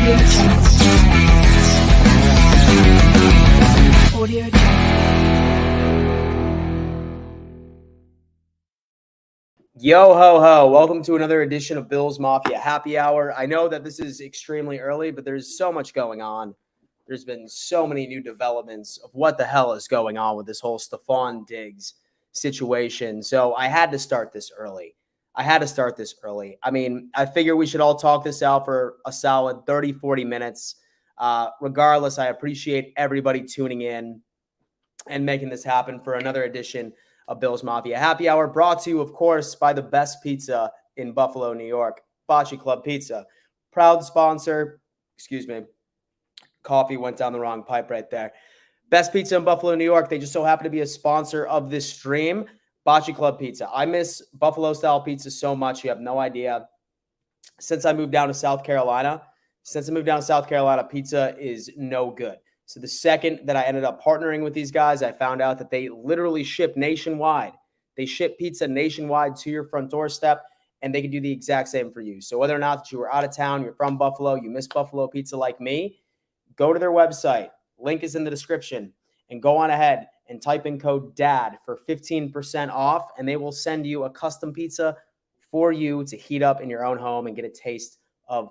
Audio Jungle. Yo ho ho, welcome to another edition of Bill's Mafia Happy Hour. I know that this is extremely early, but there's so much going on. There's been so many new developments of what the hell is going on with this whole Stefon Diggs situation. So I had to start this early. I mean, I figure we should all talk this out for a solid 30, 40 minutes. Regardless, I appreciate everybody tuning in and making this happen for another edition of Bill's Mafia Happy Hour, brought to you, of course, by the best pizza in Buffalo, New York, Bocce Club Pizza. Proud sponsor, coffee went down the wrong pipe right there. Best pizza in Buffalo, New York. They just so happen to be a sponsor of this stream, Bocce Club Pizza. I miss Buffalo-style pizza so much, you have no idea. Since I moved down to South Carolina, pizza is no good. So the second that I ended up partnering with these guys, I found out that they literally ship nationwide. They ship pizza nationwide to your front doorstep, and they can do the exact same for you. So whether or not that you were out of town, you're from Buffalo, you miss Buffalo pizza like me, go to their website. Link is in the description. And go on ahead and type in code DAD for 15% off, and they will send you a custom pizza for you to heat up in your own home and get a taste of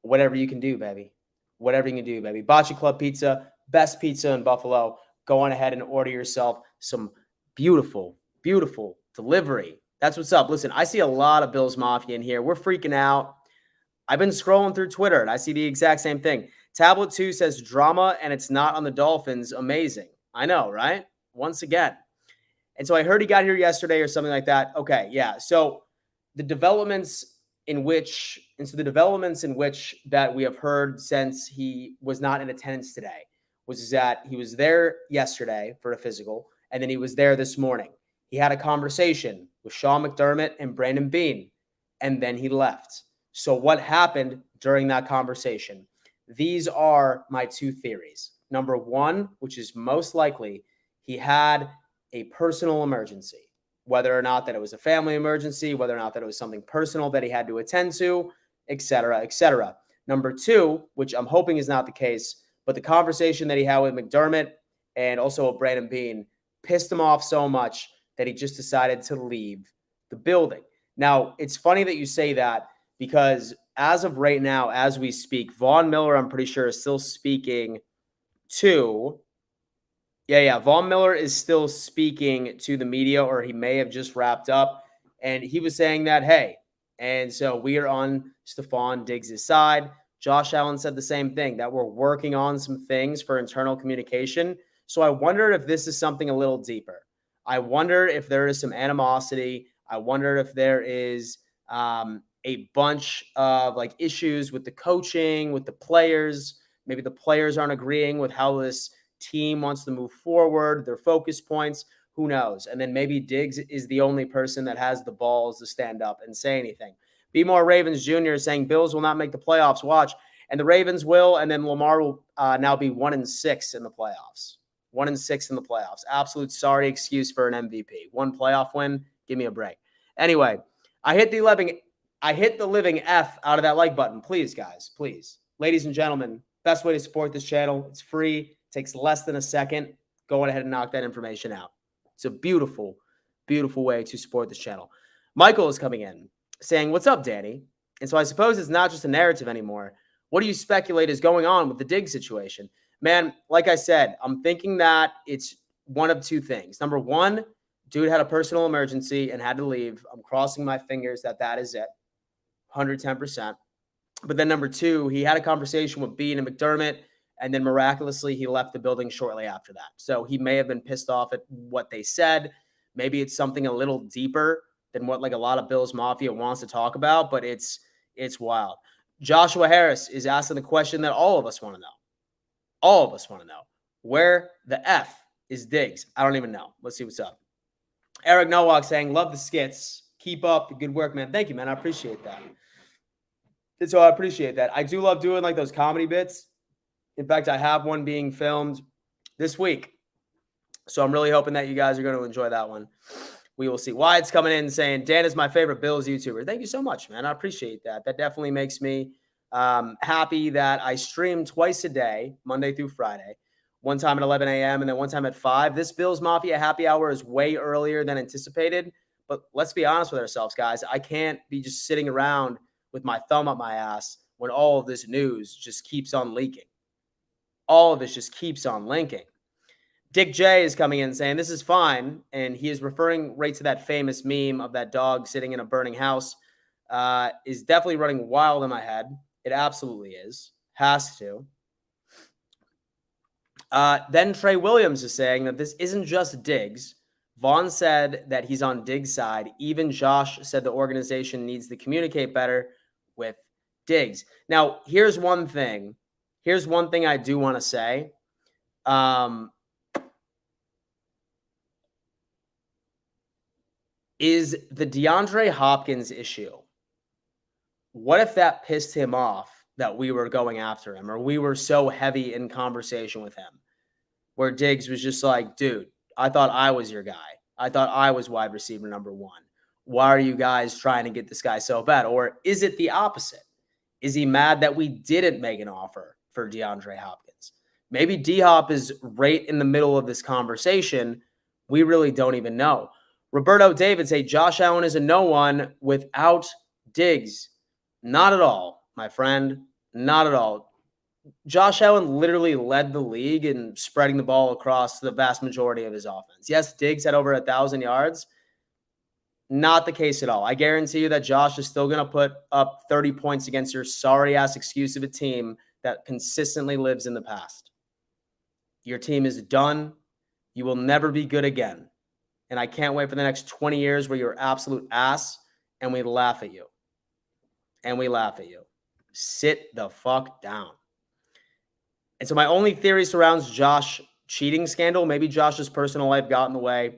whatever you can do, baby. Bocce Club Pizza, best pizza in Buffalo. Go on ahead and order yourself some beautiful, beautiful delivery. That's what's up. Listen, I see a lot of Bill's Mafia in here. We're freaking out. I've been scrolling through Twitter, and I see the exact same thing. Tablet 2 says drama, and it's not on the Dolphins. Amazing. I know, right? Once again. And so I heard he got here yesterday or something like that. Okay, yeah. So the developments in which that we have heard since he was not in attendance today was that he was there yesterday for a physical, and then he was there this morning. He had a conversation with Sean McDermott and Brandon Beane, and then he left. So what happened during that conversation? These are my two theories. Number one, which is most likely, he had a personal emergency. Whether or not that it was a family emergency, whether or not that it was something personal that he had to attend to, et cetera, et cetera. Number two, which I'm hoping is not the case, but the conversation that he had with McDermott and also Brandon Beane pissed him off so much that he just decided to leave the building. Now, it's funny that you say that because as of right now, as we speak, Von Miller, I'm pretty sure, is still speaking to... Von Miller is still speaking to the media, or he may have just wrapped up. And he was saying that, hey, and so we are on Stefon Diggs' side. Josh Allen said the same thing, that we're working on some things for internal communication. So I wonder if this is something a little deeper. I wonder if there is some animosity. I wonder if there is a bunch of like issues with the coaching, with the players. Maybe the players aren't agreeing with how this team wants to move forward, their focus points, who knows? And then maybe Diggs is the only person that has the balls to stand up and say anything. Be More Ravens Jr. is saying Bills will not make the playoffs. Watch. And the Ravens will, and then Lamar will now be 1-6 in the playoffs. 1-6 in the playoffs. Absolute sorry excuse for an MVP. One playoff win, give me a break. Anyway, I hit the living F out of that like button. Please, guys, please. Ladies and gentlemen, best way to support this channel. It's free. Takes less than a second. Go ahead and knock that information out. It's a beautiful, beautiful way to support this channel. Michael is coming in saying, "What's up, Danny?" And so I suppose it's not just a narrative anymore. What do you speculate is going on with the Diggs situation? Man, like I said, I'm thinking that it's one of two things. Number one, dude had a personal emergency and had to leave. I'm crossing my fingers that is it. 110%. But then number two, he had a conversation with Beane and McDermott, and then miraculously, he left the building shortly after that. So he may have been pissed off at what they said. Maybe it's something a little deeper than what like a lot of Bills Mafia wants to talk about, but it's wild. Joshua Harris is asking the question that all of us want to know. All of us want to know. Where the F is Diggs? I don't even know. Let's see what's up. Eric Nowak saying, "Love the skits. Keep up the good work, man." Thank you, man. I appreciate that. And so I appreciate that. I do love doing like those comedy bits. In fact, I have one being filmed this week. So I'm really hoping that you guys are going to enjoy that one. We will see. Wyatt's coming in saying, Dan is my favorite Bills YouTuber. Thank you so much, man. I appreciate that. That definitely makes me Happy that I stream twice a day, Monday through Friday. One time at 11 a.m. and then one time at 5. This Bills Mafia Happy Hour is way earlier than anticipated. But let's be honest with ourselves, guys. I can't be just sitting around with my thumb up my ass when all of this news just keeps on leaking. All of this just keeps on linking. Dick J is coming in saying this is fine, and he is referring right to that famous meme of that dog sitting in a burning house. Is definitely running wild in my head. It absolutely is. Has to. Then Trey Williams is saying that this isn't just Diggs. Vaughn said that he's on Diggs' side. Even Josh said the organization needs to communicate better with Diggs. Now, here's one thing. Here's one thing I do want to say. Is the DeAndre Hopkins issue. What if that pissed him off that we were going after him, or we were so heavy in conversation with him, where Diggs was just like, dude, I thought I was your guy. I thought I was wide receiver number 1. Why are you guys trying to get this guy so bad? Or is it the opposite? Is he mad that we didn't make an offer for DeAndre Hopkins? Maybe D-Hop is right in the middle of this conversation. We really don't even know. Roberto David say Josh Allen is a no one without Diggs. Not at all, my friend. Not at all. Josh Allen literally led the league in spreading the ball across the vast majority of his offense. Yes, Diggs had over 1,000 yards. Not the case at all. I guarantee you that Josh is still going to put up 30 points against your sorry-ass excuse of a team that consistently lives in the past. Your team is done. You will never be good again. And I can't wait for the next 20 years where you're absolute ass and we laugh at you. And we laugh at you. Sit the fuck down. And so my only theory surrounds Josh cheating scandal. Maybe Josh's personal life got in the way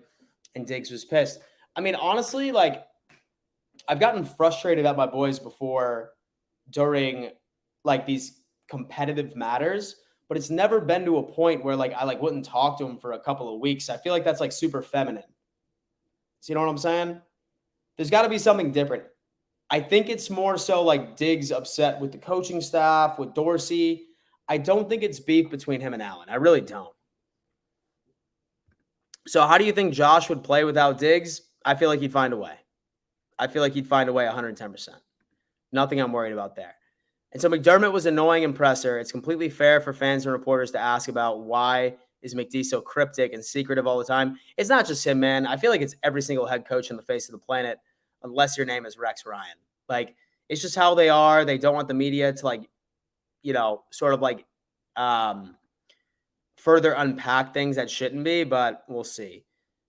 and Diggs was pissed. I mean, honestly, like, I've gotten frustrated at my boys before during, like, these competitive matters, but it's never been to a point where, like, I, like, wouldn't talk to him for a couple of weeks. I feel like that's, like, super feminine. So you know what I'm saying? There's got to be something different. I think it's more so, like, Diggs upset with the coaching staff, with Dorsey. I don't think it's beef between him and Allen. I really don't. So how do you think Josh would play without Diggs? I feel like he'd find a way. I feel like he'd find a way 110%. Nothing I'm worried about there. And so McDermott was annoying and presser. It's completely fair for fans and reporters to ask about why is McD so cryptic and secretive all the time. It's not just him, man. I feel like it's every single head coach on the face of the planet, unless your name is Rex Ryan. Like, it's just how they are. They don't want the media to, like, you know, sort of like further unpack things that shouldn't be, but we'll see.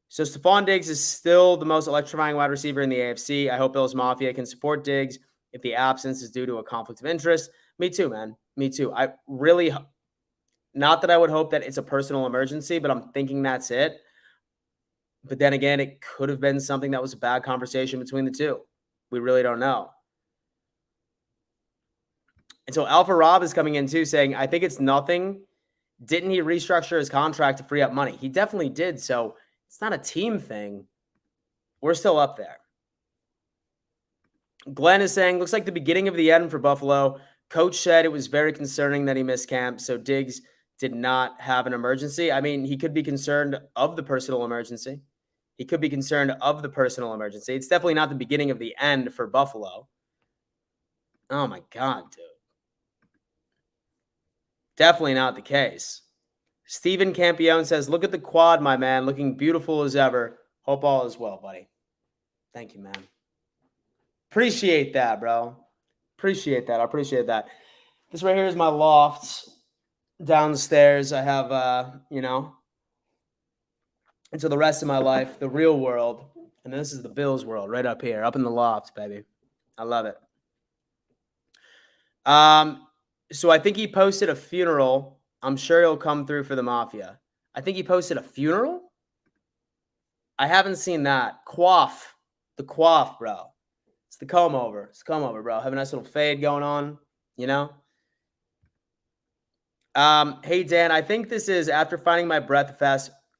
So Stefon Diggs is still the most electrifying wide receiver in the AFC. I hope Bills Mafia can support Diggs if the absence is due to a conflict of interest. Me too, man. Me too. I really, not that I would hope that it's a personal emergency, but I'm thinking that's it. But then again, it could have been something that was a bad conversation between the two. We really don't know. And so Alpha Rob is coming in too saying, I think it's nothing. Didn't he restructure his contract to free up money? He definitely did. So it's not a team thing. We're still up there. Glenn is saying, looks like the beginning of the end for Buffalo. Coach said it was very concerning that he missed camp, so Diggs did not have an emergency. I mean, he could be concerned of the personal emergency. He could be concerned of the personal emergency. It's definitely not the beginning of the end for Buffalo. Oh, my God, dude. Definitely not the case. Steven Campione says, look at the quad, my man. Looking beautiful as ever. Hope all is well, buddy. Thank you, man. Appreciate that, bro. Appreciate that. I appreciate that. This right here is my loft. Downstairs, I have, you know, until the rest of my life, the real world. And this is the Bills world right up here, up in the loft, baby. I love it. So I think he posted a funeral. I'm sure he'll come through for the Mafia. I think he posted a funeral? I haven't seen that. Quaff. The quaff, bro. It's the comb over. It's the comb over, bro. Have a nice little fade going on, you know? Hey, Dan, I think this is, after finding my breath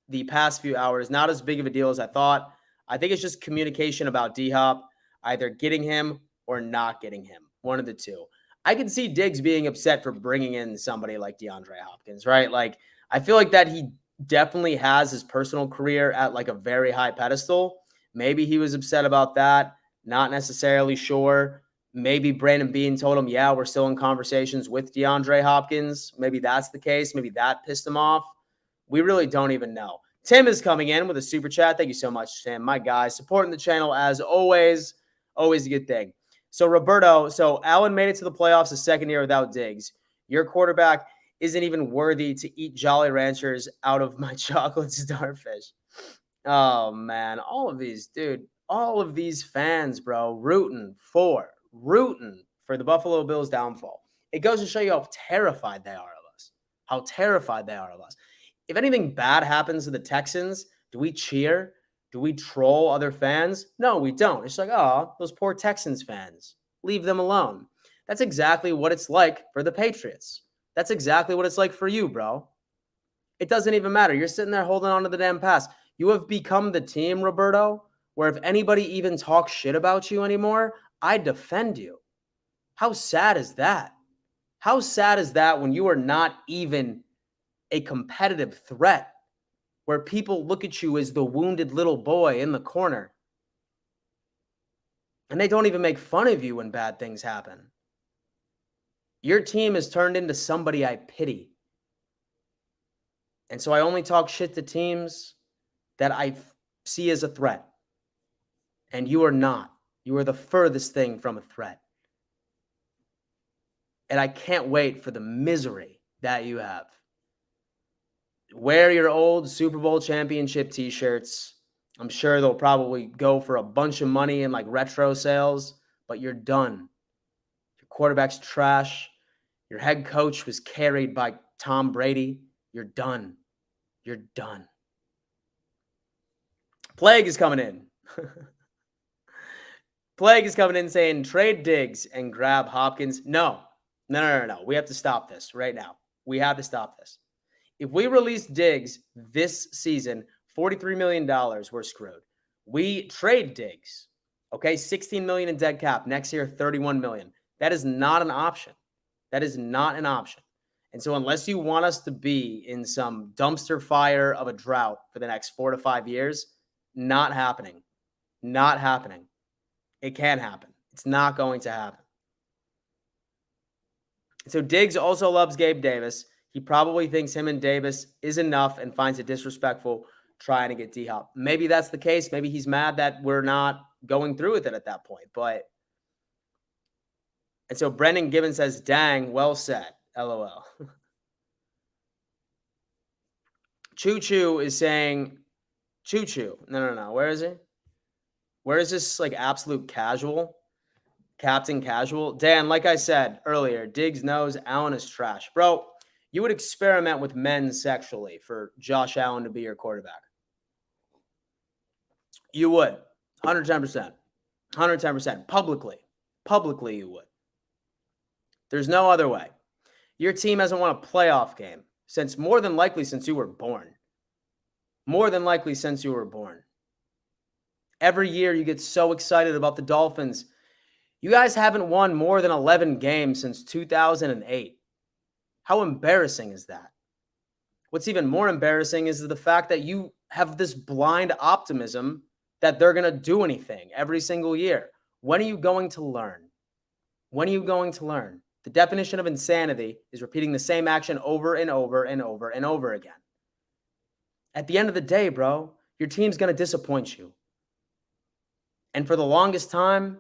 the past few hours, not as big of a deal as I thought. I think it's just communication about D-Hop, either getting him or not getting him. One of the two. I can see Diggs being upset for bringing in somebody like DeAndre Hopkins, right? Like, I feel like that he definitely has his personal career at like a very high pedestal. Maybe he was upset about that. Not necessarily sure. Maybe Brandon Beane told him, yeah, we're still in conversations with DeAndre Hopkins. Maybe that's the case. Maybe that pissed him off. We really don't even know. Tim is coming in with a super chat. Thank you so much, Tim. My guy, supporting the channel as always. Always a good thing. So, Roberto, Allen made it to the playoffs the second year without Diggs. Your quarterback isn't even worthy to eat Jolly Ranchers out of my chocolate starfish. Oh, man. All of these fans, bro, rooting for the Buffalo Bills downfall. It goes to show you how terrified they are of us. How terrified they are of us. If anything bad happens to the Texans, do we cheer? Do we troll other fans? No, we don't. It's like, oh, those poor Texans fans. Leave them alone. That's exactly what it's like for the Patriots. That's exactly what it's like for you, bro. It doesn't even matter. You're sitting there holding on to the damn pass. You have become the team, Roberto, where if anybody even talks shit about you anymore, I defend you. How sad is that? How sad is that when you are not even a competitive threat, where people look at you as the wounded little boy in the corner, and they don't even make fun of you when bad things happen? Your team has turned into somebody I pity. And so I only talk shit to teams that I see as a threat. And you are not. You are the furthest thing from a threat. And I can't wait for the misery that you have. Wear your old Super Bowl championship t-shirts. I'm sure they'll probably go for a bunch of money in like retro sales, but you're done. Your quarterback's trash. Your head coach was carried by Tom Brady. You're done. You're done. Plague is coming in. Plague is coming in saying trade Diggs and grab Hopkins. No. We have to stop this right now. We have to stop this. If we release Diggs this season, $43 million, we're screwed. We trade Diggs, okay? $16 million in dead cap. Next year, $31 million. That is not an option. That is not an option. And so unless you want us to be in some dumpster fire of a drought for the next 4 to 5 years, not happening. Not happening. It can't happen. It's not going to happen. So Diggs also loves Gabe Davis. He probably thinks him and Davis is enough and finds it disrespectful trying to get D-Hop. Maybe that's the case. Maybe he's mad that we're not going through with it at that point. And so Brendan Gibbons says, dang, well said. LOL. Choo-Choo is saying, Choo-Choo. No. Where is he? Where is this like absolute casual? Captain Casual? Dan, like I said earlier, Diggs knows Allen is trash. Bro, you would experiment with men sexually for Josh Allen to be your quarterback. You would. 110%. 110%. Publicly, you would. There's no other way. Your team hasn't won a playoff game since more than likely since you were born. More than likely since you were born. Every year you get so excited about the Dolphins. You guys haven't won more than 11 games since 2008. How embarrassing is that? What's even more embarrassing is the fact that you have this blind optimism that they're going to do anything every single year. When are you going to learn? When are you going to learn? The definition of insanity is repeating the same action over and over and over and over again. At the end of the day, bro, your team's going to disappoint you. And for the longest time,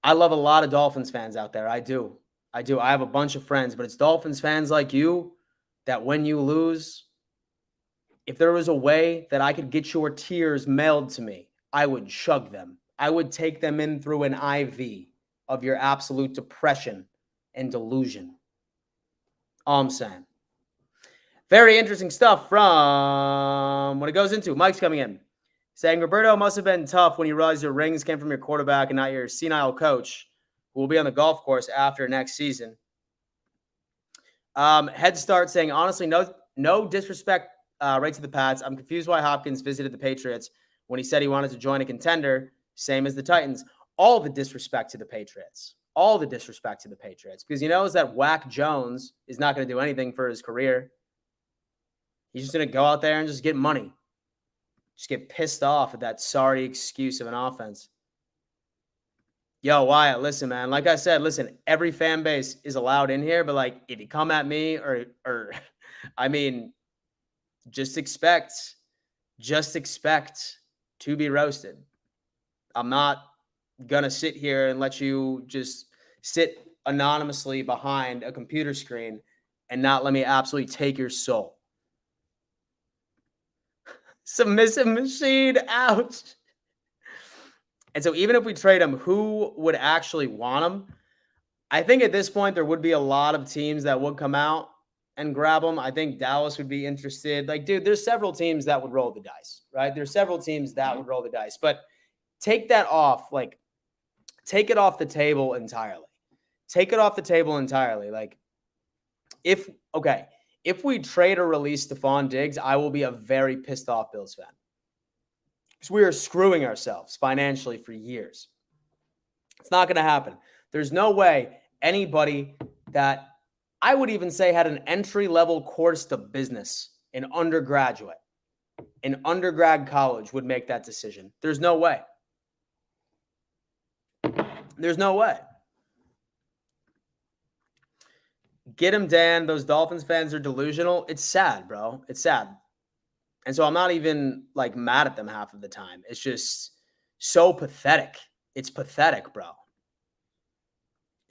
I love a lot of Dolphins fans out there. I do. I have a bunch of friends, but it's Dolphins fans like you that when you lose, if there was a way that I could get your tears mailed to me, I would chug them. I would take them in through an IV of your absolute depression and delusion. All I'm saying. Very interesting stuff from what it goes into. Mike's coming in. Saying, Roberto, must have been tough when you realized your rings came from your quarterback and not your senile coach who will be on the golf course after next season. Head Start saying, honestly, no disrespect right to the Pats. I'm confused why Hopkins visited the Patriots when he said he wanted to join a contender, same as the Titans. All the disrespect to the Patriots. all the disrespect to the Patriots because he knows that Whack Jones is not going to do anything for his career. He's just going to go out there and just get money. Just get pissed off at that sorry excuse of an offense. Yo, Wyatt, listen, man. Like I said, listen, every fan base is allowed in here, but like if you come at me or I mean, just expect to be roasted. I'm not going to sit here and let you just sit anonymously behind a computer screen and not let me absolutely take your soul. Submissive machine, ouch. And so even if we trade him, who would actually want him? I think at this point there would be a lot of teams that would come out and grab him. I think Dallas would be interested. Like, dude, there's several teams that would roll the dice, right? There's several teams that would roll the dice. But take that off, like, take it off the table entirely. Take it off the table entirely. Like, if we trade or release Stefon Diggs, I will be a very pissed off Bills fan. Because we are screwing ourselves financially for years. It's not going to happen. There's no way anybody that I would even say had an entry-level course to business in undergrad college would make that decision. There's no way. There's no way. Get him, Dan. Those Dolphins fans are delusional. It's sad, bro. It's sad. And so I'm not even like mad at them half of the time. It's just so pathetic. It's pathetic, bro.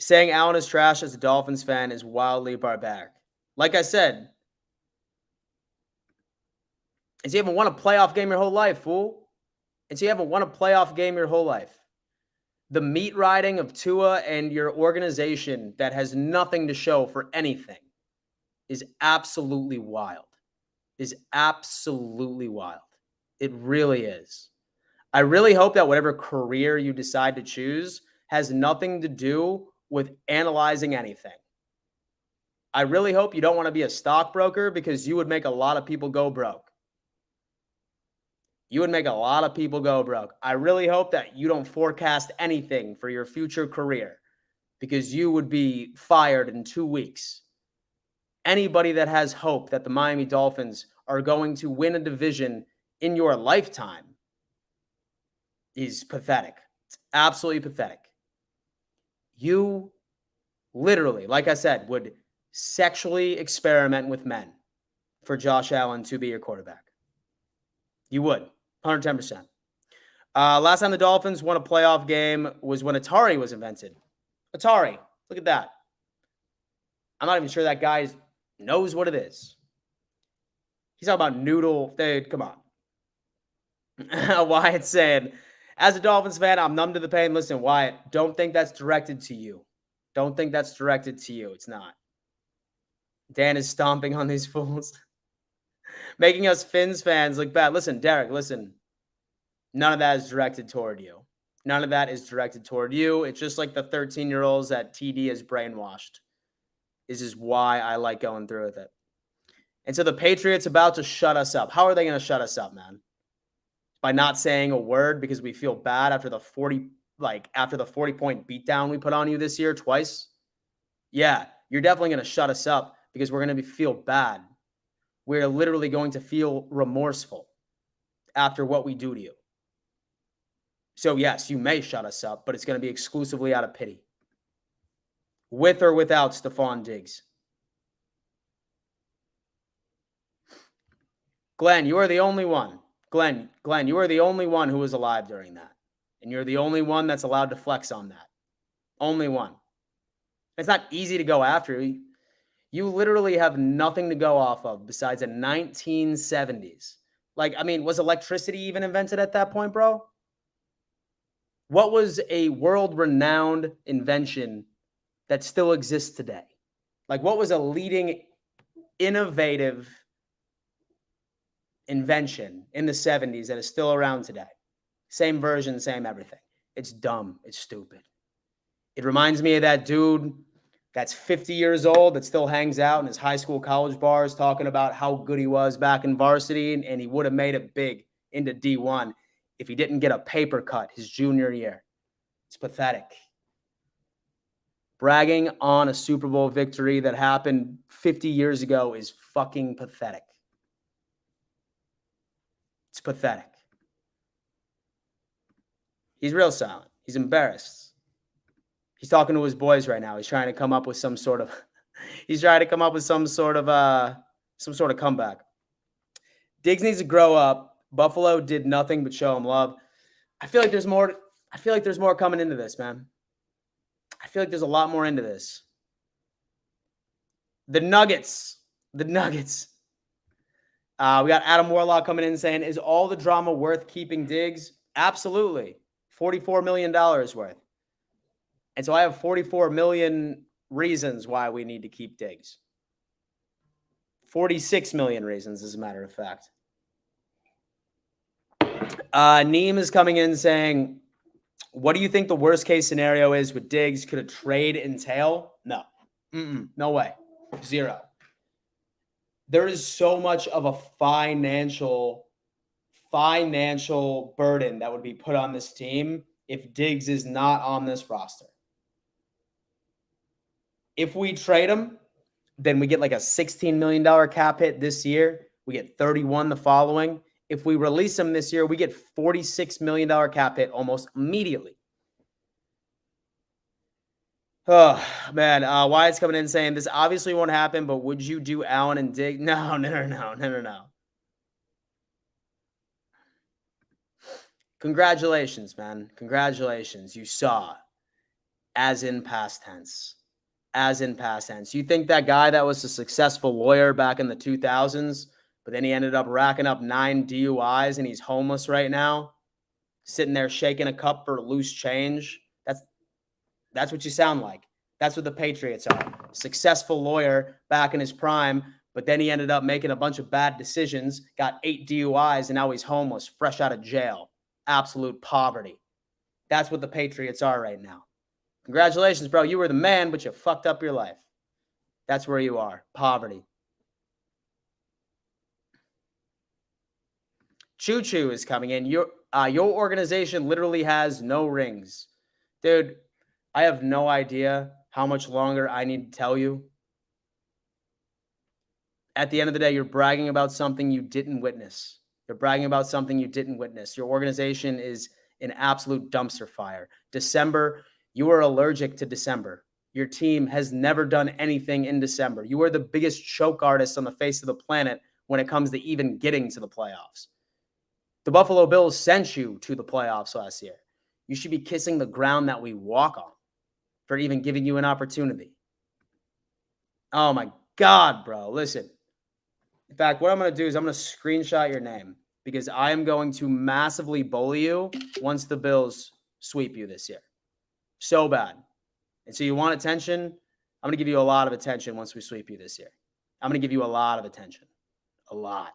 Saying Allen is trash as a Dolphins fan is wildly barbaric. Like I said, and so you haven't won a playoff game your whole life, fool. And so you haven't won a playoff game your whole life. The meat riding of Tua and your organization that has nothing to show for anything is absolutely wild. Is absolutely wild. It really is. I really hope that whatever career you decide to choose has nothing to do with analyzing anything. I really hope you don't want to be a stockbroker because you would make a lot of people go broke. You would make a lot of people go broke. I really hope that you don't forecast anything for your future career because you would be fired in 2 weeks. Anybody that has hope that the Miami Dolphins are going to win a division in your lifetime is pathetic. It's absolutely pathetic. You literally, like I said, would sexually experiment with men for Josh Allen to be your quarterback. You would, 110%. Last time the Dolphins won a playoff game was when Atari was invented. Atari, look at that. I'm not even sure that guy knows what it is. He's talking about noodle. Dude, come on. Wyatt said, as a Dolphins fan, I'm numb to the pain. Listen, Wyatt, don't think that's directed to you. Don't think that's directed to you. It's not. Dan is stomping on these fools. Making us Finns fans look bad. Listen, Derek, listen. None of that is directed toward you. None of that is directed toward you. It's just like the 13-year-olds that TD has brainwashed. This is why I like going through with it. And so the Patriots about to shut us up. How are they going to shut us up, man? By not saying a word because we feel bad after the 40-point beatdown we put on you this year twice? Yeah, you're definitely going to shut us up because we're going to feel bad. We're literally going to feel remorseful after what we do to you. So yes, you may shut us up, but it's going to be exclusively out of pity. With or without Stefon Diggs. Glenn, you are the only one. Glenn, you are the only one who was alive during that. And you're the only one that's allowed to flex on that. Only one. It's not easy to go after. You literally have nothing to go off of besides the 1970s. Like, I mean, was electricity even invented at that point, bro? What was a world-renowned invention that still exists today? Like, what was a leading innovative invention in the 70s that is still around today? Same version, same everything. It's dumb. It's stupid. It reminds me of that dude that's 50 years old that still hangs out in his high school, college bars talking about how good he was back in varsity, and he would have made it big into D1 if he didn't get a paper cut his junior year. It's pathetic. Bragging on a Super Bowl victory that happened 50 years ago is fucking pathetic. It's pathetic. He's real silent. He's embarrassed. He's talking to his boys right now. He's trying to come up with some sort of comeback. Diggs needs to grow up. Buffalo did nothing but show him love. I feel like there's more coming into this, man. I feel like there's a lot more into this. The Nuggets. We got Adam Warlock coming in saying, is all the drama worth keeping Diggs? Absolutely. $44 million worth. And so I have 44 million reasons why we need to keep Diggs. 46 million reasons, as a matter of fact. Neem is coming in saying, what do you think the worst case scenario is with Diggs? Could a trade entail? No. No way. Zero. There is so much of a financial burden that would be put on this team if Diggs is not on this roster. If we trade him, then we get like a $16 million cap hit this year. We get 31 the following. If we release him this year, we get $46 million cap hit almost immediately. Oh, man. Wyatt's coming in saying, this obviously won't happen, but would you do Allen and Diggs? No. Congratulations, man. Congratulations. You saw, as in past tense. You think that guy that was a successful lawyer back in the 2000s, but then he ended up racking up 9 DUIs and he's homeless right now, sitting there shaking a cup for loose change? That's what you sound like. That's what the Patriots are. Successful lawyer back in his prime, but then he ended up making a bunch of bad decisions, got 8 DUIs, and now he's homeless, fresh out of jail. Absolute poverty. That's what the Patriots are right now. Congratulations, bro. You were the man, but you fucked up your life. That's where you are. Poverty. Choo Choo is coming in. Your organization literally has no rings. Dude, I have no idea how much longer I need to tell you. At the end of the day, you're bragging about something you didn't witness. Your organization is an absolute dumpster fire. December, you are allergic to December. Your team has never done anything in December. You are the biggest choke artist on the face of the planet when it comes to even getting to the playoffs. The Buffalo Bills sent you to the playoffs last year. You should be kissing the ground that we walk on for even giving you an opportunity. Oh my God, bro. Listen. In fact, what I'm going to do is I'm going to screenshot your name because I am going to massively bully you once the Bills sweep you this year. So bad. And so you want attention? I'm going to give you a lot of attention once we sweep you this year. I'm going to give you a lot of attention. A lot.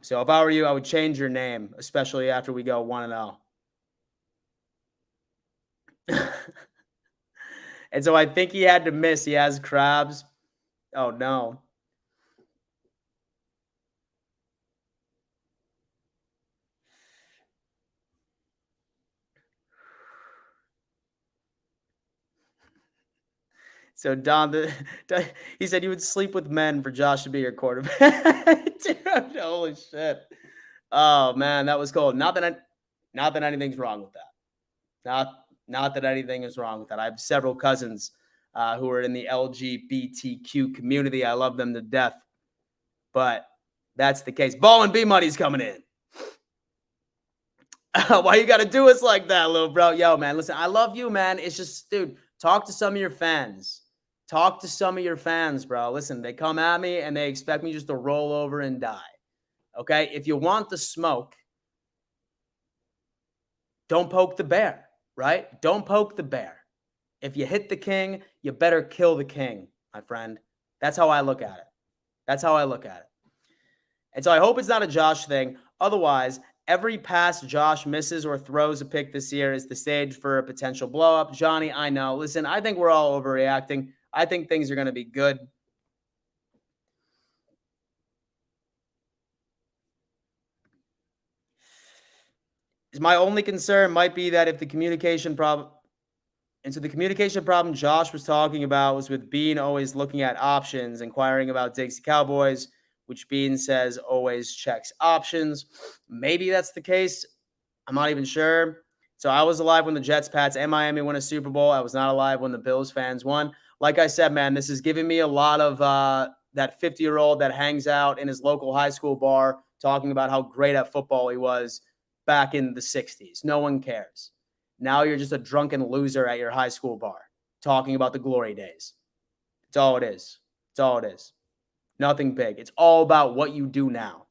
So if I were you, I would change your name, especially after we go 1-0. And so I think he had to miss. He has crabs. Oh, no. So Don, he said you would sleep with men for Josh to be your quarterback. Dude, holy shit. Oh, man, that was cold. Not that anything's wrong with that. Not that anything is wrong with that. I have several cousins who are in the LGBTQ community. I love them to death. But that's the case. Ball and B Money's coming in. Why you got to do us like that, little bro? Yo, man, listen, I love you, man. It's just, dude, talk to some of your fans. Talk to some of your fans, bro. Listen, they come at me and they expect me just to roll over and die. Okay? If you want the smoke, don't poke the bear, right? Don't poke the bear. If you hit the king, you better kill the king, my friend. That's how I look at it. And so I hope it's not a Josh thing. Otherwise, every pass Josh misses or throws a pick this year is the stage for a potential blow up. Johnny, I know. Listen, I think we're all overreacting. I think things are going to be good. My only concern might be that if the communication problem, And so the communication problem Josh was talking about was with Bean always looking at options, inquiring about Diggs to Cowboys, which Bean says always checks options. Maybe that's the case. I'm not even sure. So I was alive when the Jets, Pats, and Miami won a Super Bowl. I was not alive when the Bills fans won. Like I said, man, this is giving me a lot of that 50-year-old that hangs out in his local high school bar talking about how great at football he was back in the 60s. No one cares. Now you're just a drunken loser at your high school bar talking about the glory days. It's all it is. It's all it is. Nothing big. It's all about what you do now.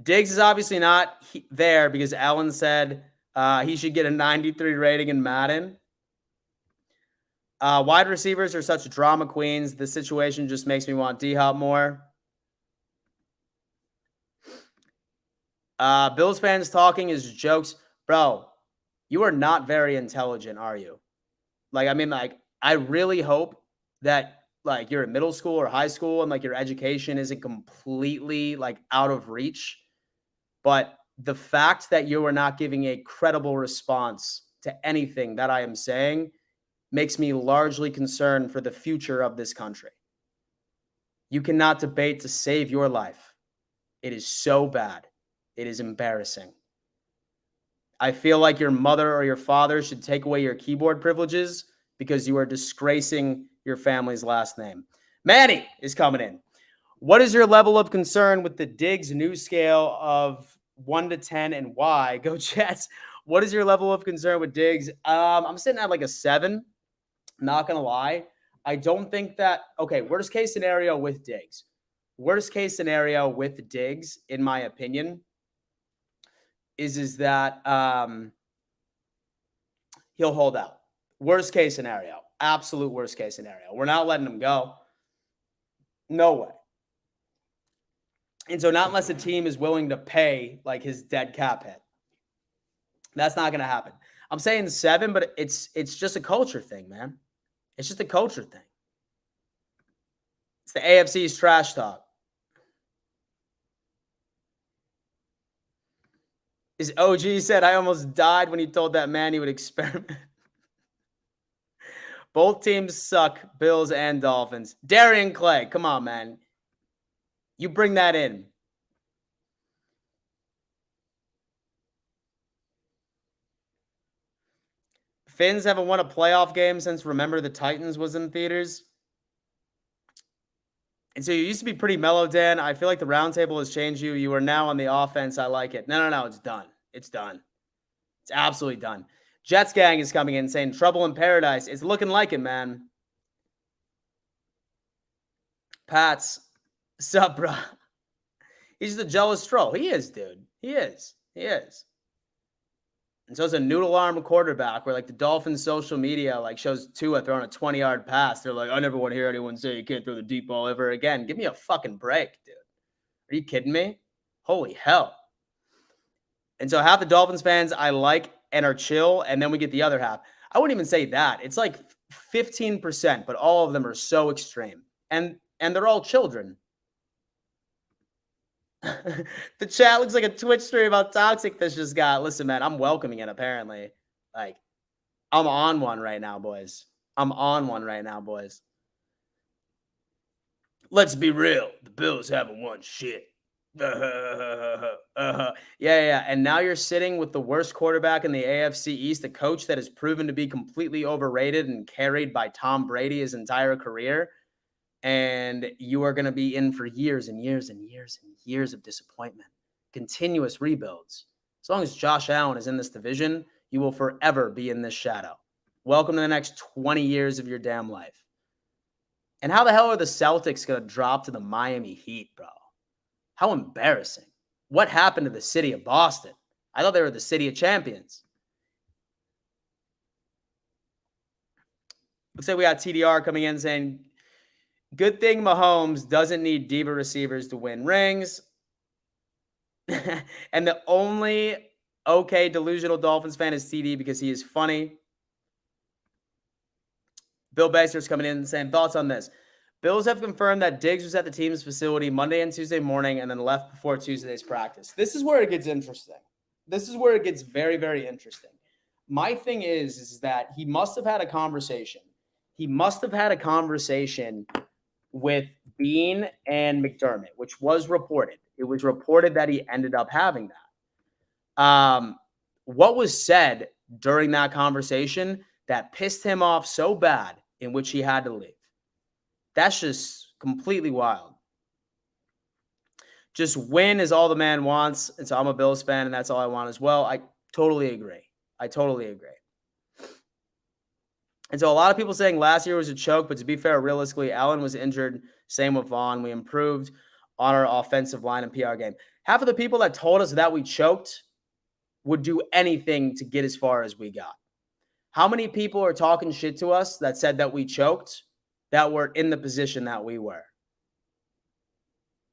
Diggs is obviously not there because Ellen said he should get a 93 rating in Madden. Wide receivers are such drama queens. The situation just makes me want D-Hop more. Bills fans talking is jokes. Bro, you are not very intelligent, are you? Like, I mean, like, I really hope that, like, you're in middle school or high school and, like, your education isn't completely, like, out of reach. But the fact that you are not giving a credible response to anything that I am saying makes me largely concerned for the future of this country. You cannot debate to save your life. It is so bad. It is embarrassing. I feel like your mother or your father should take away your keyboard privileges because you are disgracing your family's last name. Manny is coming in. What is your level of concern with the Diggs news scale of 1 to 10 and why? Go Jets. What is your level of concern with Diggs? I'm sitting at like a 7. Not going to lie. I don't think that, okay, worst case scenario with Diggs. Worst case scenario with Diggs, in my opinion, is that he'll hold out. Worst case scenario. Absolute worst case scenario. We're not letting him go. No way. And so not unless the team is willing to pay like his dead cap hit. That's not going to happen. I'm saying 7, but it's just a culture thing, man. It's just a culture thing. It's the AFC's trash talk. His OG said, I almost died when he told that man he would experiment. Both teams suck, Bills and Dolphins. Darian Clay, come on, man. You bring that in. Finns haven't won a playoff game since Remember the Titans was in theaters. And so you used to be pretty mellow, Dan. I feel like the roundtable has changed you. You are now on the offense. I like it. No. It's done. It's done. It's absolutely done. Jets gang is coming in saying trouble in paradise. It's looking like it, man. Pats, sup, bro? He's just a jealous troll. He is, dude. He is. And so it's a noodle arm quarterback where like the Dolphins social media like shows Tua throwing a 20-yard pass. They're like, I never want to hear anyone say you can't throw the deep ball ever again. Give me a fucking break, dude. Are you kidding me? Holy hell. And so half the Dolphins fans I like and are chill, and then we get the other half. I wouldn't even say that. It's like 15%, but all of them are so extreme. And they're all children. The chat looks like a Twitch stream about toxic this just got. Listen, man, I'm welcoming it, apparently. Like, I'm on one right now, boys. Let's be real. The Bills haven't won shit. Yeah. And now you're sitting with the worst quarterback in the AFC East, a coach that has proven to be completely overrated and carried by Tom Brady his entire career. And you are going to be in for years and years and years and years of disappointment, continuous rebuilds. As long as Josh Allen is in this division, you will forever be in this shadow. Welcome to the next 20 years of your damn life. And how the hell are the Celtics going to drop to the Miami Heat, bro? How embarrassing. What happened to the city of Boston? I thought they were the city of champions. Looks like we got TDR coming in saying, good thing Mahomes doesn't need diva receivers to win rings. And the only delusional Dolphins fan is TD because he is funny. Bill Baster's coming in and saying, thoughts on this. Bills have confirmed that Diggs was at the team's facility Monday and Tuesday morning and then left before Tuesday's practice. This is where it gets interesting. This is where it gets very, very interesting. My thing is that he must have had a conversation. He must have had a conversation with Bean and McDermott, which was reported. It was reported that he ended up having that. What was said during that conversation that pissed him off so bad in which he had to leave? That's just completely wild. Just win is all the man wants. And so I'm a Bills fan, and that's all I want as well. I totally agree. And so a lot of people saying last year was a choke, but to be fair, realistically, Allen was injured. Same with Vaughn. We improved on our offensive line and PR game. Half of the people that told us that we choked would do anything to get as far as we got. How many people are talking shit to us that said that we choked that were in the position that we were?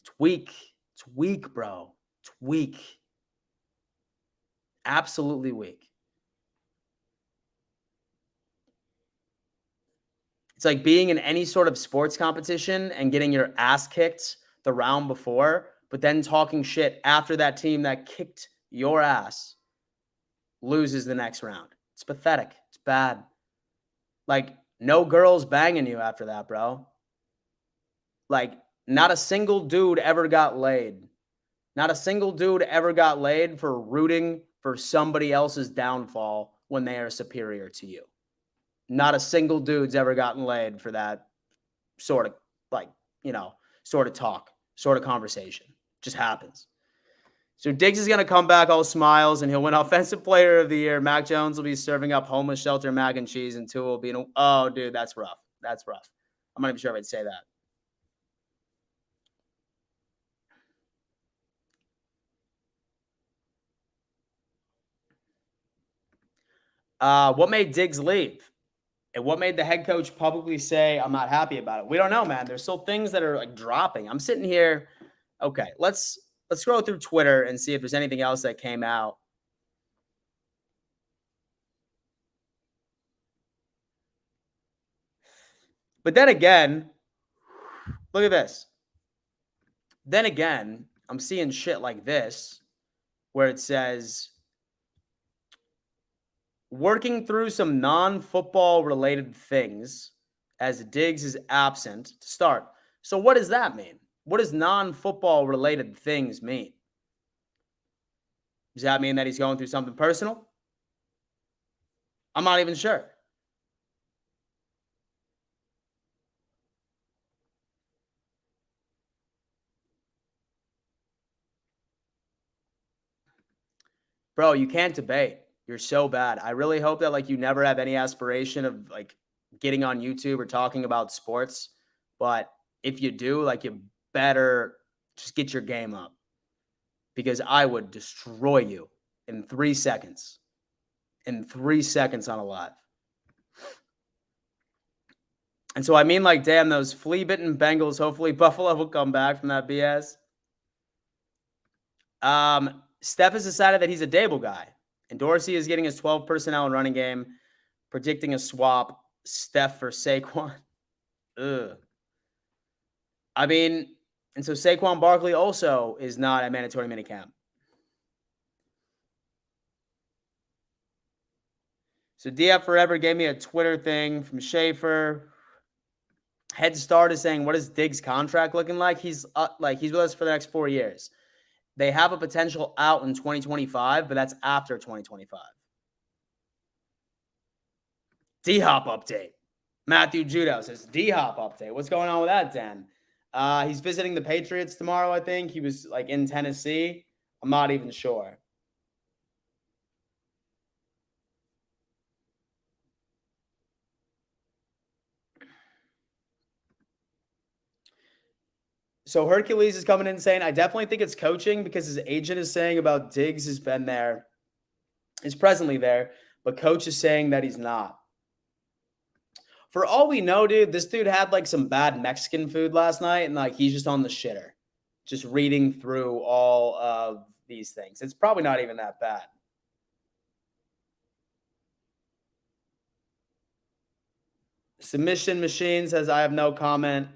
It's weak. It's weak, bro. It's weak. Absolutely weak. It's like being in any sort of sports competition and getting your ass kicked the round before, but then talking shit after that team that kicked your ass loses the next round. It's pathetic. It's bad. Like, no girls banging you after that, bro. Like, not a single dude ever got laid. Not a single dude ever got laid for rooting for somebody else's downfall when they are superior to you. Not a single dude's ever gotten laid for that sort of, sort of talk, sort of conversation. Just happens. So Diggs is going to come back all smiles, and he'll win Offensive Player of the Year. Mac Jones will be serving up homeless shelter mac and cheese, and Tua will be oh, dude, that's rough. That's rough. I'm not even sure if I'd say that. What made Diggs leave? And what made the head coach publicly say, I'm not happy about it? We don't know, man. There's still things that are like dropping. I'm sitting here. Okay, let's scroll through Twitter and see if there's anything else that came out. But then again, look at this. Then again, I'm seeing shit like this where it says, working through some non-football related things as Diggs is absent to start. So what does that mean? What does non-football related things mean? Does that mean that he's going through something personal? I'm not even sure. Bro, you can't debate. You're so bad. I really hope that you never have any aspiration of getting on YouTube or talking about sports. But if you do, you better just get your game up, because I would destroy you in 3 seconds. In 3 seconds on a live. And so, damn, those flea-bitten Bengals. Hopefully Buffalo will come back from that BS. Steph has decided that he's a Dable guy. And Dorsey is getting his 12 personnel and running game, predicting a swap, Steph for Saquon. Ugh. And so Saquon Barkley also is not a mandatory minicamp. So DF Forever gave me a Twitter thing from Schaefer. Head Start is saying, what is Diggs' contract looking like? He's with us for the next 4 years. They have a potential out in 2025, but that's after 2025. D-Hop update. Matthew Judo says, D-Hop update. What's going on with that, Dan? He's visiting the Patriots tomorrow, I think. He was in Tennessee. I'm not even sure. So Hercules is coming in saying, I definitely think it's coaching, because his agent is saying about Diggs has been there, is presently there, but coach is saying that he's not. For all we know, dude, this dude had some bad Mexican food last night, and he's just on the shitter, just reading through all of these things. It's probably not even that bad. Submission Machine says, I have no comment.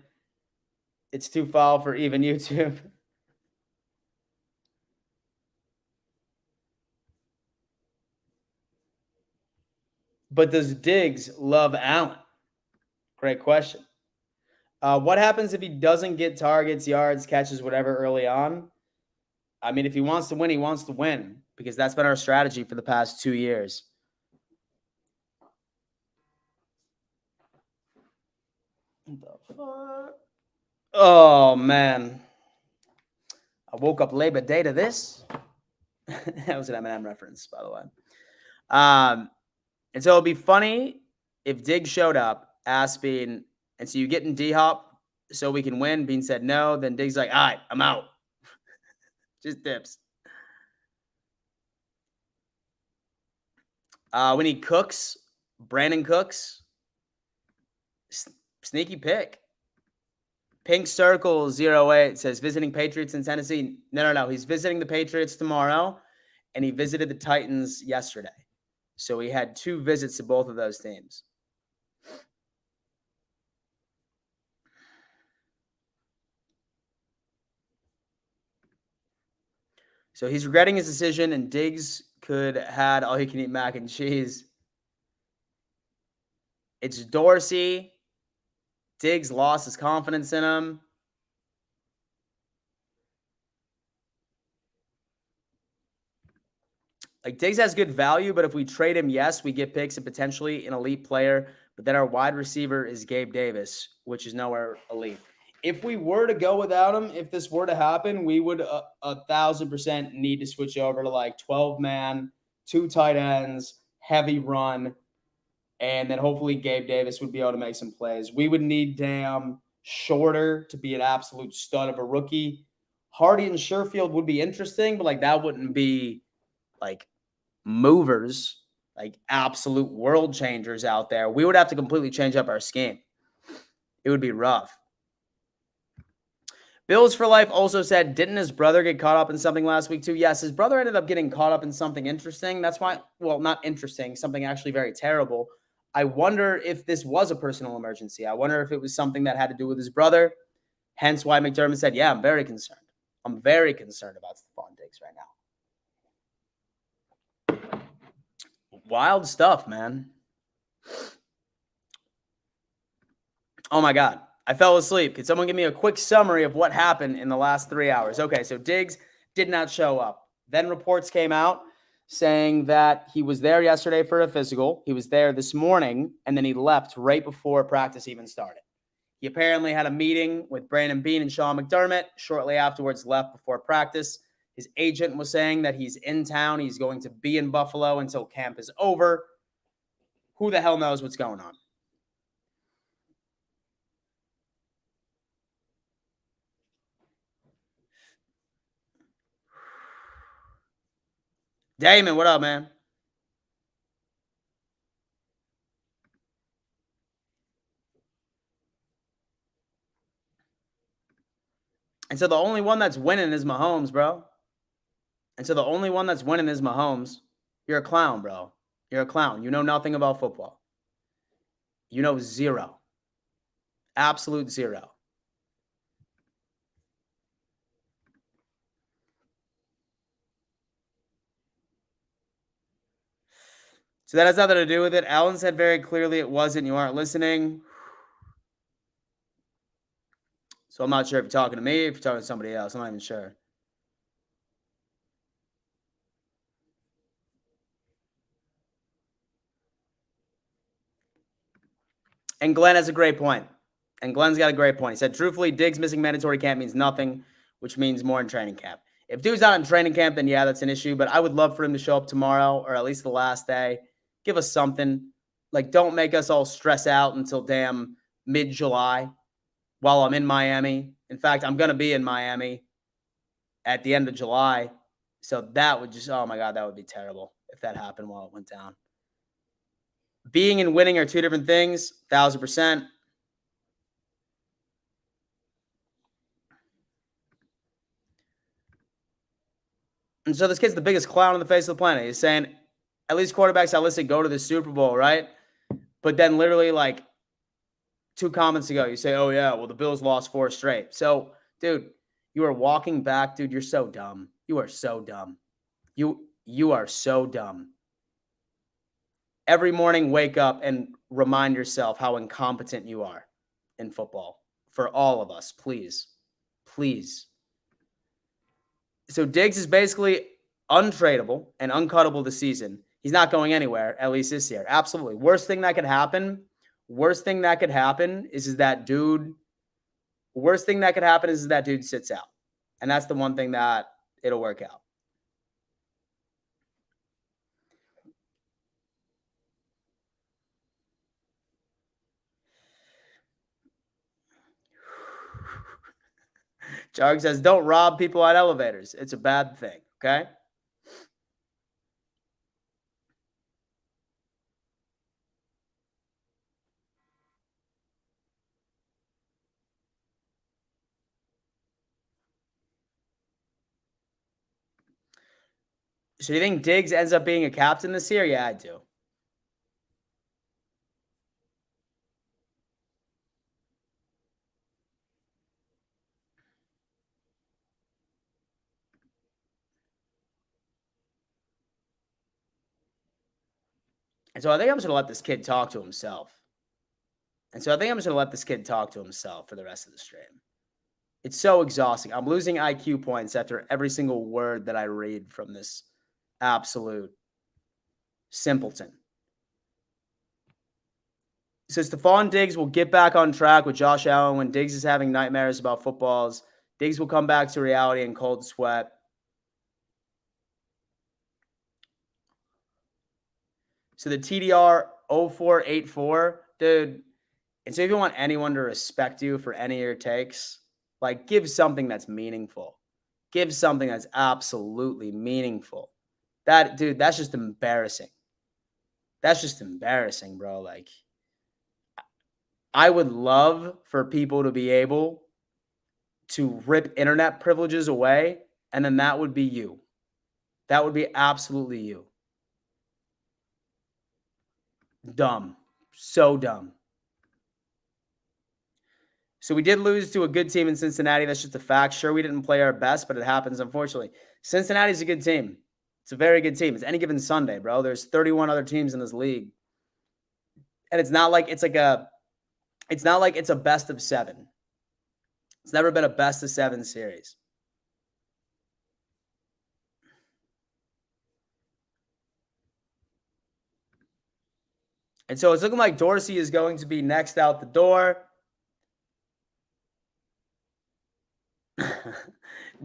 It's too foul for even YouTube. But does Diggs love Allen? Great question. What happens if he doesn't get targets, yards, catches, whatever early on? I mean, if he wants to win, he wants to win because that's been our strategy for the past 2 years. What the fuck? Oh, man. I woke up Labor Day to this. That was an Eminem reference, by the way. And so it'd be funny if Diggs showed up, asked Bean, and so you getting D-Hop so we can win? Bean said no. Then Diggs like, all right, I'm out. Just dips. We need Cooks, Brandon Cooks. Sneaky pick. Pink Circle 08 says visiting Patriots in Tennessee. No. He's visiting the Patriots tomorrow, and he visited the Titans yesterday. So he had 2 visits to both of those teams. So he's regretting his decision, and Diggs could have had all-he-can-eat mac and cheese. It's Dorsey. Diggs lost his confidence in him. Like, Diggs has good value, but if we trade him, yes, we get picks and potentially an elite player. But then our wide receiver is Gabe Davis, which is nowhere elite. If we were to go without him, if this were to happen, we would 1,000% need to switch over to like 12-man, 2 tight ends, heavy run, and then hopefully Gabe Davis would be able to make some plays. We would need Shorter to be an absolute stud of a rookie. Hardy and Sherfield would be interesting, but like that wouldn't be like movers, like absolute world changers out there. We would have to completely change up our scheme. It would be rough. Bills for Life also said, didn't his brother get caught up in something last week too? Yes, his brother ended up getting caught up in something interesting. That's why, well, not interesting, something actually very terrible. I wonder if this was a personal emergency. I wonder if it was something that had to do with his brother. Hence why McDermott said, yeah, I'm very concerned. I'm very concerned about Stefon Diggs right now. Wild stuff, man. Oh, my God. I fell asleep. Could someone give me a quick summary of what happened in the last 3 hours? Okay, so Diggs did not show up. Then reports came out saying that he was there yesterday for a physical. He was there this morning, and then he left right before practice even started. He apparently had a meeting with Brandon Beane and Sean McDermott. Shortly afterwards, left before practice. His agent was saying that he's in town. He's going to be in Buffalo until camp is over. Who the hell knows what's going on? Damon, what up, man? And so the only one that's winning is Mahomes, bro. You're a clown, bro. You're a clown. You know nothing about football. You know zero. Absolute zero. So that has nothing to do with it. Allen said very clearly it wasn't. You aren't listening. So I'm not sure if you're talking to me, if you're talking to somebody else. I'm not even sure. And Glenn has a great point. And Glenn's got a great point. He said, truthfully, Diggs missing mandatory camp means nothing, which means more in training camp. If Dude's not in training camp, then yeah, that's an issue. But I would love for him to show up tomorrow or at least the last day. Give us something. Like, don't make us all stress out until damn mid-July while I'm in Miami. In fact, I'm going to be in Miami at the end of July. So that would just, oh my God, that would be terrible if that happened while it went down. Being and winning are 2 different things, 1,000%. And so this kid's the biggest clown on the face of the planet. He's saying, at least quarterbacks I listed go to the Super Bowl, right? But then literally like 2 comments ago, you say, oh yeah, well the Bills lost 4 straight. So, dude, you are walking back, dude. You're so dumb. You are so dumb. You are so dumb. every morning wake up and remind yourself how incompetent you are in football. For all of us, please. Please. So Diggs is basically untradeable and uncuttable this season. He's not going anywhere, at least this year. Absolutely. Worst thing that could happen is that dude sits out. And that's the one thing that it'll work out. Jarg says, don't rob people on elevators. It's a bad thing, okay? So you think Diggs ends up being a captain this year? Yeah, I do. And so I think I'm just going to let this kid talk to himself. For the rest of the stream. It's so exhausting. I'm losing IQ points after every single word that I read from this absolute simpleton. So Stefon Diggs will get back on track with Josh Allen when Diggs is having nightmares about footballs. Diggs will come back to reality in cold sweat. So the TDR 0484, dude. And so if you want anyone to respect you for any of your takes, like give something that's meaningful. Give something that's absolutely meaningful. That's just embarrassing. That's just embarrassing, bro. Like, I would love for people to be able to rip internet privileges away, and then that would be you. That would be absolutely you. Dumb. So dumb. So we did lose to a good team in Cincinnati. That's just a fact. Sure, we didn't play our best, but it happens, unfortunately. Cincinnati's a good team. It's a very good team. It's any given Sunday, bro. There's 31 other teams in this league. And it's not like it's a best of 7. It's never been a best of 7 series. And so it's looking like Dorsey is going to be next out the door.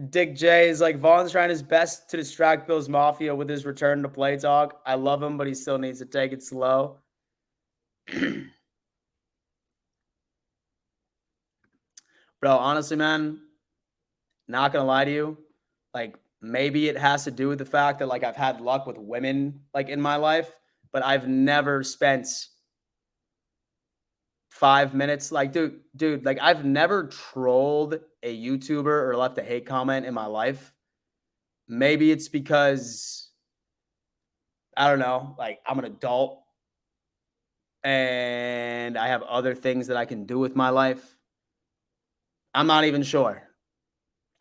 Dick J is like, Vaughn's trying his best to distract Bills Mafia with his return to play talk. I love him, but he still needs to take it slow. Bro, honestly, man, not going to lie to you. Like, maybe it has to do with the fact that, like, I've had luck with women, like, in my life, but I've never spent 5 minutes. Like, dude, like, I've never trolled a YouTuber or left a hate comment in my life. Maybe it's because, I don't know, like, I'm an adult and I have other things that I can do with my life. I'm not even sure.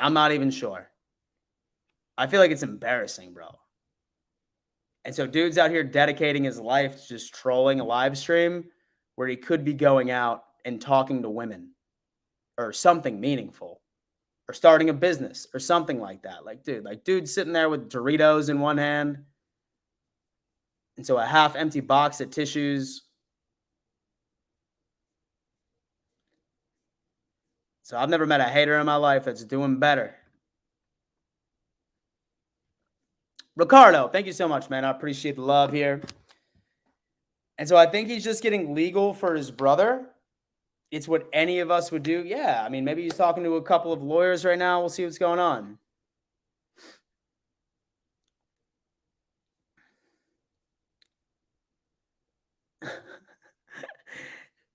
I feel like it's embarrassing, bro. And so dude's out here dedicating his life to just trolling a live stream where he could be going out and talking to women or something meaningful or starting a business or something like that. Like, dude's sitting there with Doritos in one hand. And so a half empty box of tissues. So I've never met a hater in my life that's doing better. Ricardo, thank you so much, man. I appreciate the love here. And so I think he's just getting legal for his brother. It's what any of us would do. Yeah, I mean, maybe he's talking to a couple of lawyers right now. We'll see what's going on.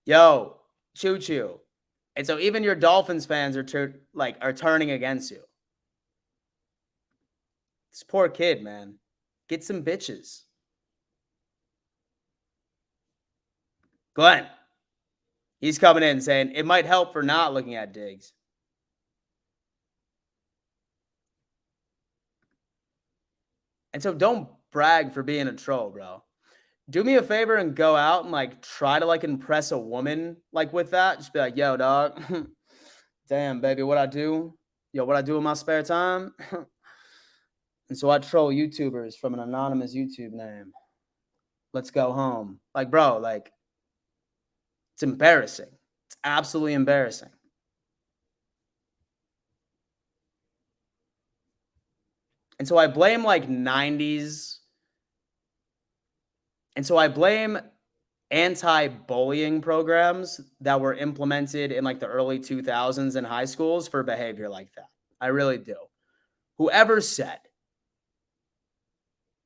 Yo, choo choo. And so even your Dolphins fans are turning against you. This poor kid, man. Get some bitches. Glenn. He's coming in saying it might help for not looking at Diggs. And so don't brag for being a troll, bro. Do me a favor and go out and like try to like impress a woman like with that. Just be like, yo, dog. Damn, baby, what I do? Yo, what I do in my spare time? And so I troll YouTubers from an anonymous YouTube name. Let's go home. Like, bro, like it's embarrassing. It's absolutely embarrassing. And so I blame like 90s. And so I blame anti-bullying programs that were implemented in like the early 2000s in high schools for behavior like that. I really do. Whoever said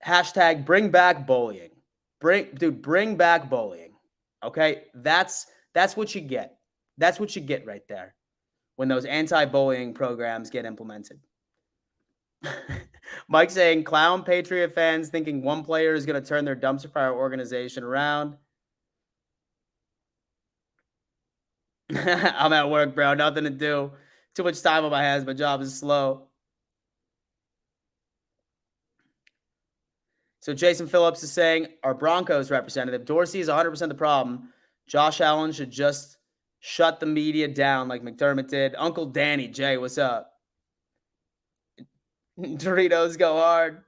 hashtag bring back bullying. Bring back bullying. Okay? That's what you get. That's what you get right there when those anti-bullying programs get implemented. Mike saying clown Patriot fans thinking one player is going to turn their dumpster fire organization around. I'm at work, bro. Nothing to do. Too much time on my hands. My job is slow. So Jason Phillips is saying our Broncos representative Dorsey is 100% the problem. Josh Allen should just shut the media down like McDermott did. Uncle Danny Jay, what's up? Doritos go hard.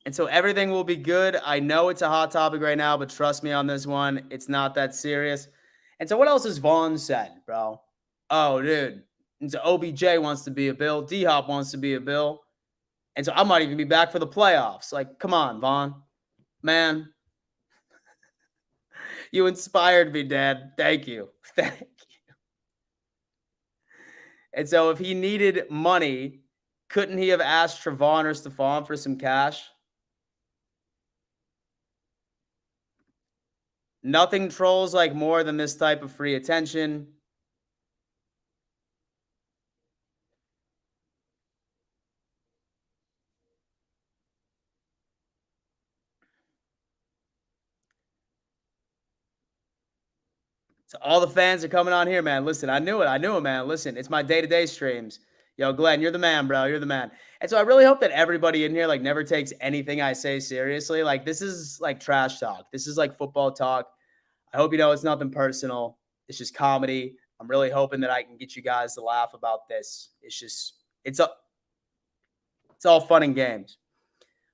And so everything will be good. I know it's a hot topic right now, but trust me on this one. It's not that serious. And so what else has Vaughn said, bro? Oh, dude. And so OBJ wants to be a Bill. D-Hop wants to be a Bill. And so I might even be back for the playoffs. Like, come on, Vaughn. Man, you inspired me, Dad. Thank you. Thank you. And so if he needed money, couldn't he have asked Trevon or Stefon for some cash? Nothing trolls like more than this type of free attention. So all the fans are coming on here, man. Listen, I knew it, man. Listen, it's my day-to-day streams. Yo, Glenn, you're the man, bro. You're the man. And so I really hope that everybody in here like never takes anything I say seriously. Like this is like trash talk. This is like football talk. I hope you know it's nothing personal. It's just comedy. I'm really hoping that I can get you guys to laugh about this. It's all fun and games.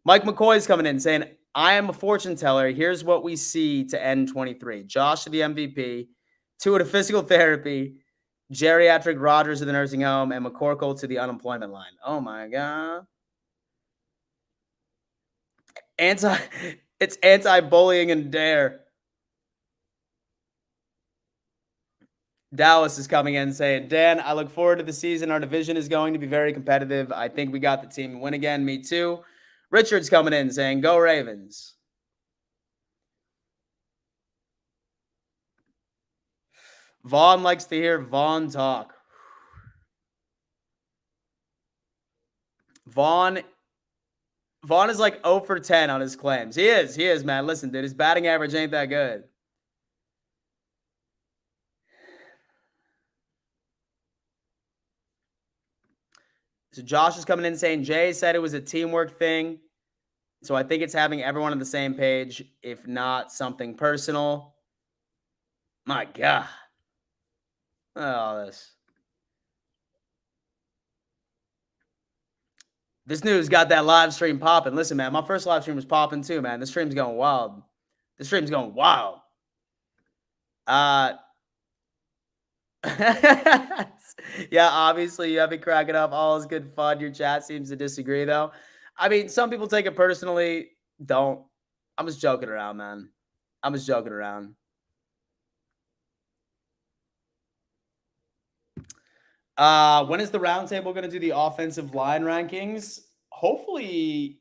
Mike McCoy is coming in saying, I am a fortune teller. Here's what we see to end 23. Josh to the MVP, Tua to physical therapy, geriatric Rogers to the nursing home, and McCorkle to the unemployment line. Oh my God. It's anti-bullying and dare. Dallas is coming in saying, Dan, I look forward to the season. Our division is going to be very competitive. I think we got the team to win again. Me too. Richard's coming in saying, go Ravens. Vaughn likes to hear Vaughn talk. Vaughn is like 0 for 10 on his claims. He is, man. Listen, dude, his batting average ain't that good. So Josh is coming in saying Jay said it was a teamwork thing. So I think it's having everyone on the same page, if not something personal. My God. Oh, this news got that live stream popping. Listen, man, my first live stream was popping too, man. This stream's going wild. This stream's going wild. Yeah, obviously you have me cracking up. All is good fun. Your chat seems to disagree, though. I mean, some people take it personally. Don't. I'm just joking around, man. I'm just joking around. When is the roundtable going to do the offensive line rankings? Hopefully,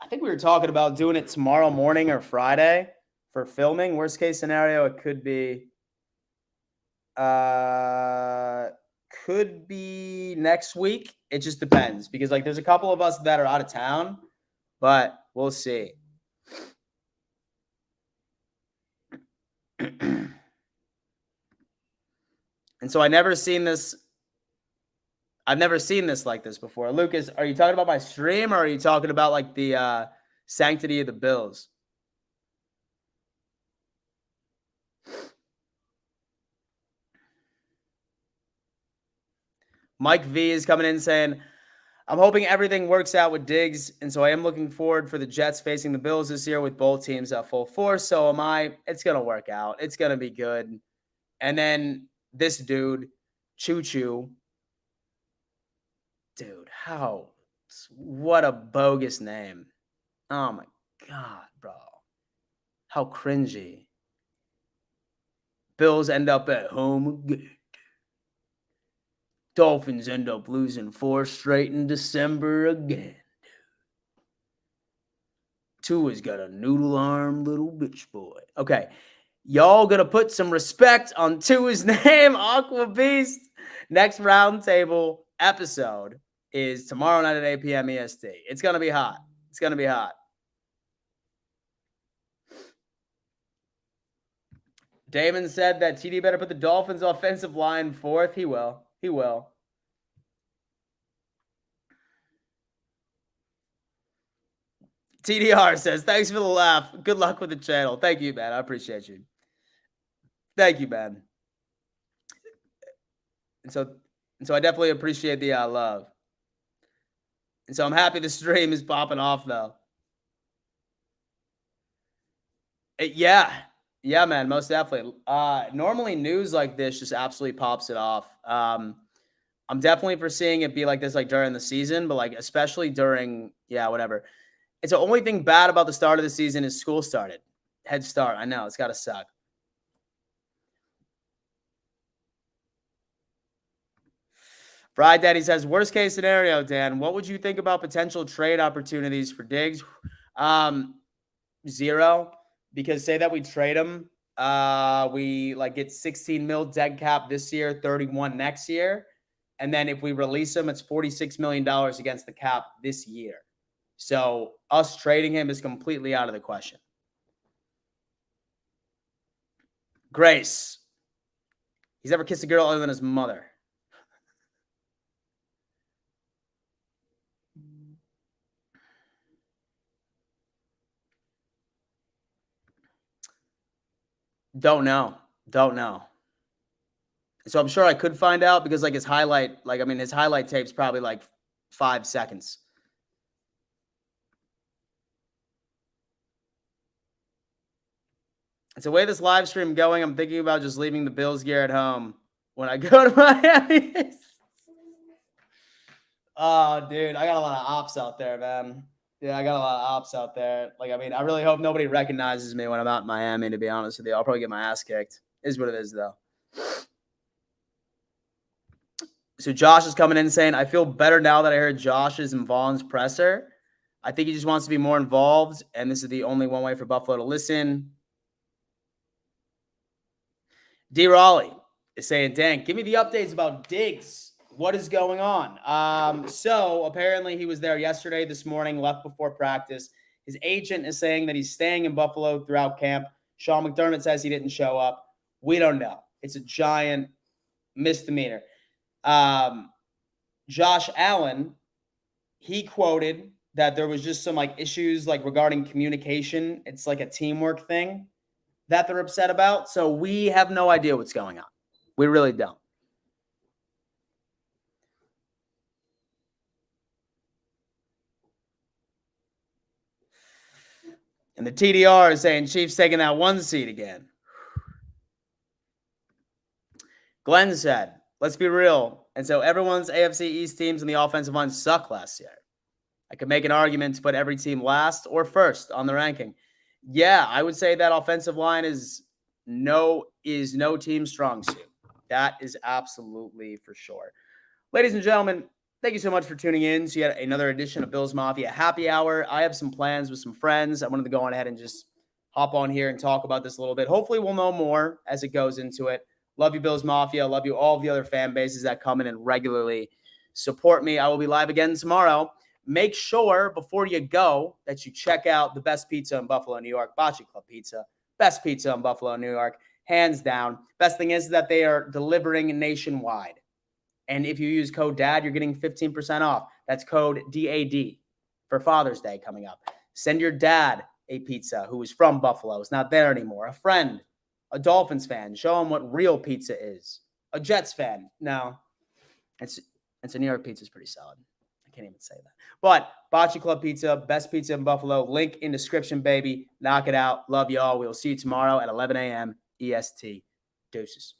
I think we were talking about doing it tomorrow morning or Friday for filming. Worst case scenario, it could be next week. It just depends because like there's a couple of us that are out of town, but we'll see. And so I never seen this I've never seen this like this before. Lucas, are you talking about my stream or are you talking about like the sanctity of the Bills? Mike V is coming in saying, I'm hoping everything works out with Diggs, and so I am looking forward for the Jets facing the Bills this year with both teams at full force. So am I. It's going to work out. It's going to be good. And then this dude, Choo Choo. Dude, what a bogus name. Oh my God, bro. How cringy. Bills end up at home again. Dolphins end up losing 4 straight in December again. Tua's got a noodle arm little bitch boy. Okay. Y'all gonna put some respect on Tua's name, Aqua Beast. Next roundtable episode is tomorrow night at 8 p.m. EST. It's gonna be hot. It's gonna be hot. Damon said that TD better put the Dolphins offensive line fourth. He will. He will. TDR says, thanks for the laugh. Good luck with the channel. Thank you, man. I appreciate you. Thank you, man. And so I definitely appreciate the love. And so I'm happy the stream is popping off, though. Yeah, man, most definitely. Normally news like this just absolutely pops it off. I'm definitely foreseeing it be like this, like during the season, but like especially during, whatever. It's the only thing bad about the start of the season is school started. Head start. I know it's got to suck. Fried Daddy says, worst case scenario, Dan, what would you think about potential trade opportunities for Diggs? 0, because say that we trade him, we like get 16 mil dead cap this year, 31 next year. And then if we release him, it's $46 million against the cap this year. So us trading him is completely out of the question. Grace. He's never kissed a girl other than his mother. Don't know. So I'm sure I could find out because like his highlight tape's probably like 5 seconds. It's the way this live stream going. I'm thinking about just leaving the Bills gear at home when I go to Miami. Oh, dude, I got a lot of ops out there, man. Yeah, I got a lot of ops out there. Like, I mean, I really hope nobody recognizes me when I'm out in Miami, to be honest with you. I'll probably get my ass kicked. Is what it is, though. So Josh is coming in saying, I feel better now that I heard Josh's and Vaughn's presser. I think he just wants to be more involved, and this is the only one way for Buffalo to listen. D. Raleigh is saying, Dan, give me the updates about Diggs. What is going on? So apparently he was there yesterday, this morning, left before practice. His agent is saying that he's staying in Buffalo throughout camp. Sean McDermott says he didn't show up. We don't know. It's a giant misdemeanor. Josh Allen, he quoted that there was just some like issues like regarding communication. It's like a teamwork thing that they're upset about. So we have no idea what's going on. We really don't. And the TDR is saying Chiefs taking that 1 seed again. Glenn said, let's be real. And so everyone's AFC East teams in the offensive line suck last year. I could make an argument to put every team last or first on the ranking. Yeah, I would say that offensive line is no team's strong suit. That is absolutely for sure. Ladies and gentlemen, thank you so much for tuning in to yet another edition of Bills Mafia Happy Hour. I have some plans with some friends. I wanted to go on ahead and just hop on here and talk about this a little bit. Hopefully we'll know more as it goes into it. Love you, Bills Mafia. Love you, all of the other fan bases that come in and regularly support me. I will be live again tomorrow. Make sure before you go that you check out the best pizza in Buffalo, New York, Bocce Club Pizza. Best pizza in Buffalo, New York, hands down. Best thing is that they are delivering nationwide. And if you use code DAD, you're getting 15% off. That's code DAD for Father's Day coming up. Send your dad a pizza who is from Buffalo. It's not there anymore. A friend, a Dolphins fan. Show him what real pizza is. A Jets fan. No, it's a New York pizza is pretty solid. I can't even say that. But Bocce Club Pizza, best pizza in Buffalo. Link in description, baby. Knock it out. Love y'all. We'll see you tomorrow at 11 a.m. EST. Deuces.